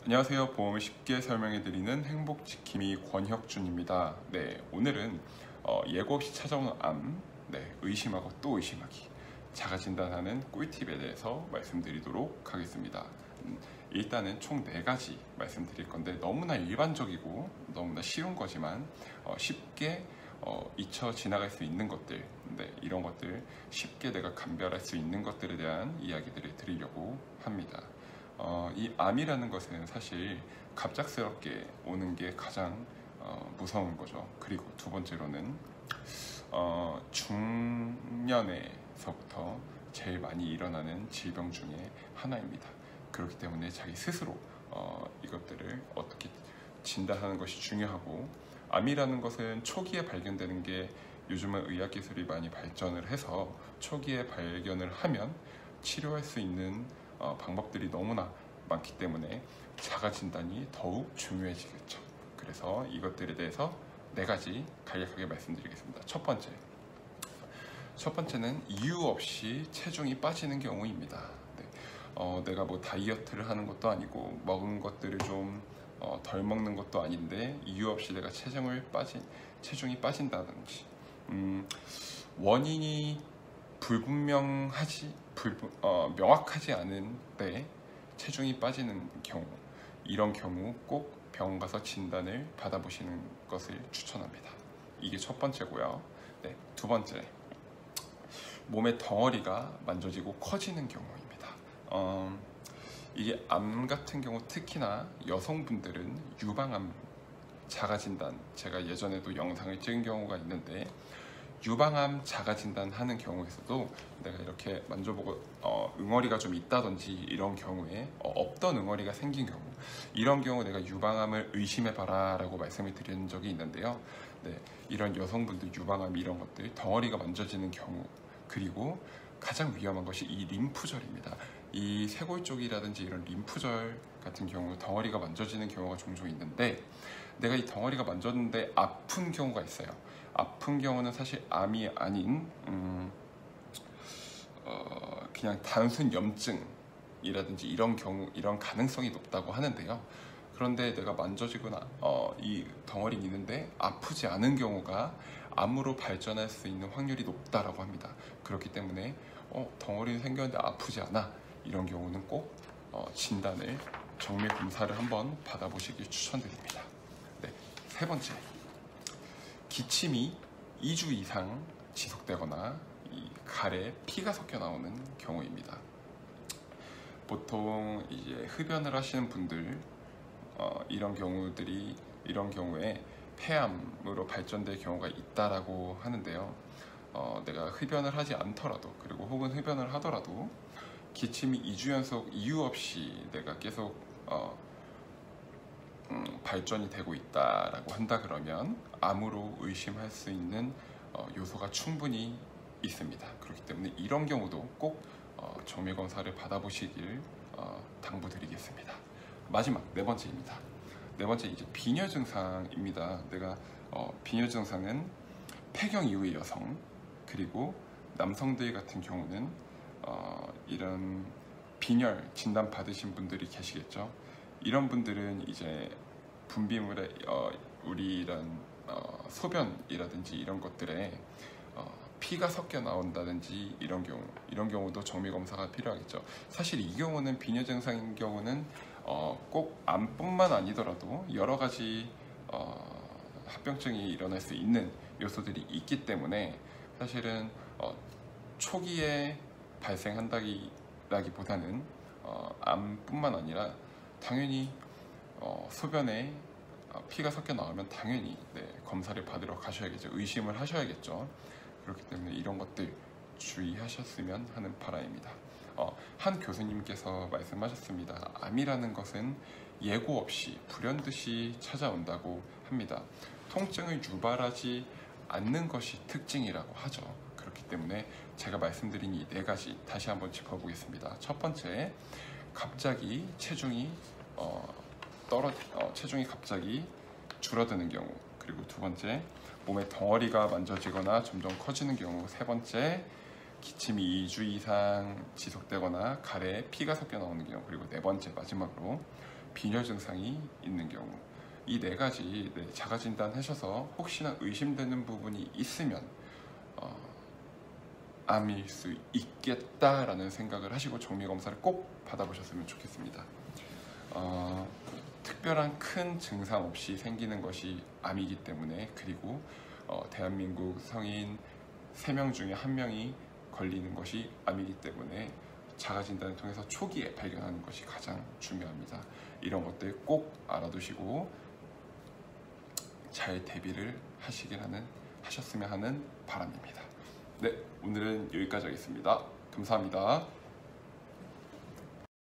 안녕하세요. 보험을 쉽게 설명해드리는 행복지킴이 권혁준입니다. 네, 오늘은 예고 없이 찾아오는 암, 의심하고 또 의심하기, 자가진단하는 꿀팁에 대해서 말씀드리도록 하겠습니다. 일단은 총 4가지 말씀드릴 건데 너무나 일반적이고 너무나 쉬운 거지만 쉽게 잊혀 지나갈 수 있는 것들, 이런 것들 쉽게 내가 감별할 수 있는 것들에 대한 이야기들을 드리려고 합니다. 이 암이라는 것은 사실 갑작스럽게 오는 게 가장 무서운 거죠. 그리고 두 번째로는 중년에서부터 제일 많이 일어나는 질병 중에 하나입니다. 그렇기 때문에 자기 스스로 이것들을 어떻게 진단하는 것이 중요하고, 암이라는 것은 초기에 발견되는 게 요즘은 의학기술이 많이 발전을 해서 초기에 발견을 하면 치료할 수 있는 방법들이 너무나 많기 때문에 자가진단이 더욱 중요해지겠죠. 그래서 이것들에 대해서 4가지 간략하게 말씀드리겠습니다. 첫 번째는 이유 없이 체중이 빠지는 경우입니다. 내가 뭐 다이어트를 하는 것도 아니고 먹은 것들을 좀 덜 먹는 것도 아닌데 이유 없이 내가 체중이 빠진다든지, 원인이 명확하지 않은데 체중이 빠지는 경우, 이런 경우 꼭 병원 가서 진단을 받아보시는 것을 추천합니다. 이게 첫 번째고요. 두 번째, 몸의 덩어리가 만져지고 커지는 경우입니다. 이게 암 같은 경우 특히나 여성분들은 유방암 자가진단, 제가 예전에도 영상을 찍은 경우가 있는데 유방암 자가진단 하는 경우에서도 내가 이렇게 만져보고 응어리가 좀 있다든지 이런 경우에 없던 응어리가 생긴 경우, 이런 경우 내가 유방암을 의심해봐라 라고 말씀을 드린 적이 있는데요. 이런 여성분들 유방암 이런 것들 덩어리가 만져지는 경우, 그리고 가장 위험한 것이 이 림프절입니다. 이 쇄골 쪽이라든지 이런 림프절 같은 경우 덩어리가 만져지는 경우가 종종 있는데, 내가 이 덩어리가 만졌는데 아픈 경우가 있어요. 아픈 경우는 사실 암이 아닌 그냥 단순 염증이라든지 이런 경우, 이런 가능성이 높다고 하는데요. 그런데 내가 만져지거나 이 덩어리는 있는데 아프지 않은 경우가 암으로 발전할 수 있는 확률이 높다라고 합니다. 그렇기 때문에 덩어리는 생겼는데 아프지 않아, 이런 경우는 꼭 진단을, 정밀 검사를 한번 받아보시길 추천드립니다. 세 번째, 기침이 2주 이상 지속되거나 이 갈에 피가 섞여 나오는 경우입니다. 보통 이제 흡연을 하시는 분들, 이런 경우에 폐암으로 발전될 경우가 있다라고 하는데요. 내가 흡연을 하지 않더라도, 그리고 혹은 흡연을 하더라도 기침이 2주 연속 이유 없이 내가 계속 발전이 되고 있다라고 한다 그러면 암으로 의심할 수 있는 요소가 충분히 있습니다. 그렇기 때문에 이런 경우도 꼭 정밀 검사를 받아보시길 당부드리겠습니다. 마지막 4번째입니다. 4번째, 이제 빈혈 증상입니다. 빈혈 증상은 폐경 이후의 여성, 그리고 남성들 같은 경우는 이런 빈혈 진단 받으신 분들이 계시겠죠. 이런 분들은 이제 분비물에 우리 이런 소변이라든지 이런 것들에 피가 섞여 나온다든지 이런 경우도 정밀 검사가 필요하겠죠. 사실 이 경우는 빈혈 증상인 경우는 꼭 암뿐만 아니더라도 여러 가지 합병증이 일어날 수 있는 요소들이 있기 때문에 사실은 초기에 발생한다기보다는 암뿐만 아니라 당연히 소변에 피가 섞여 나오면 당연히 검사를 받으러 가셔야겠죠. 의심을 하셔야겠죠. 그렇기 때문에 이런 것들 주의하셨으면 하는 바람입니다. 한 교수님께서 말씀하셨습니다. 암이라는 것은 예고 없이 불현듯이 찾아온다고 합니다. 통증을 유발하지 않는 것이 특징이라고 하죠. 그렇기 때문에 제가 말씀드린 이 4가지 다시 한번 짚어보겠습니다. 첫 번째, 갑자기 체중이 갑자기 줄어드는 경우, 그리고 두 번째, 몸의 덩어리가 만져지거나 점점 커지는 경우, 세 번째, 기침이 2주 이상 지속되거나 갈에 피가 섞여 나오는 경우, 그리고 4번째, 마지막으로 빈혈 증상이 있는 경우, 이 네 가지 자가 진단하셔서 혹시나 의심되는 부분이 있으면 암일 수 있겠다라는 생각을 하시고 정밀 검사를 꼭 받아보셨으면 좋겠습니다. 특별한 큰 증상 없이 생기는 것이 암이기 때문에, 그리고 대한민국 성인 3명 중에 1명이 걸리는 것이 암이기 때문에 자가진단을 통해서 초기에 발견하는 것이 가장 중요합니다. 이런 것들 꼭 알아두시고 잘 대비를 하셨으면 하는 바람입니다. 네, 오늘은 여기까지 하겠습니다. 감사합니다.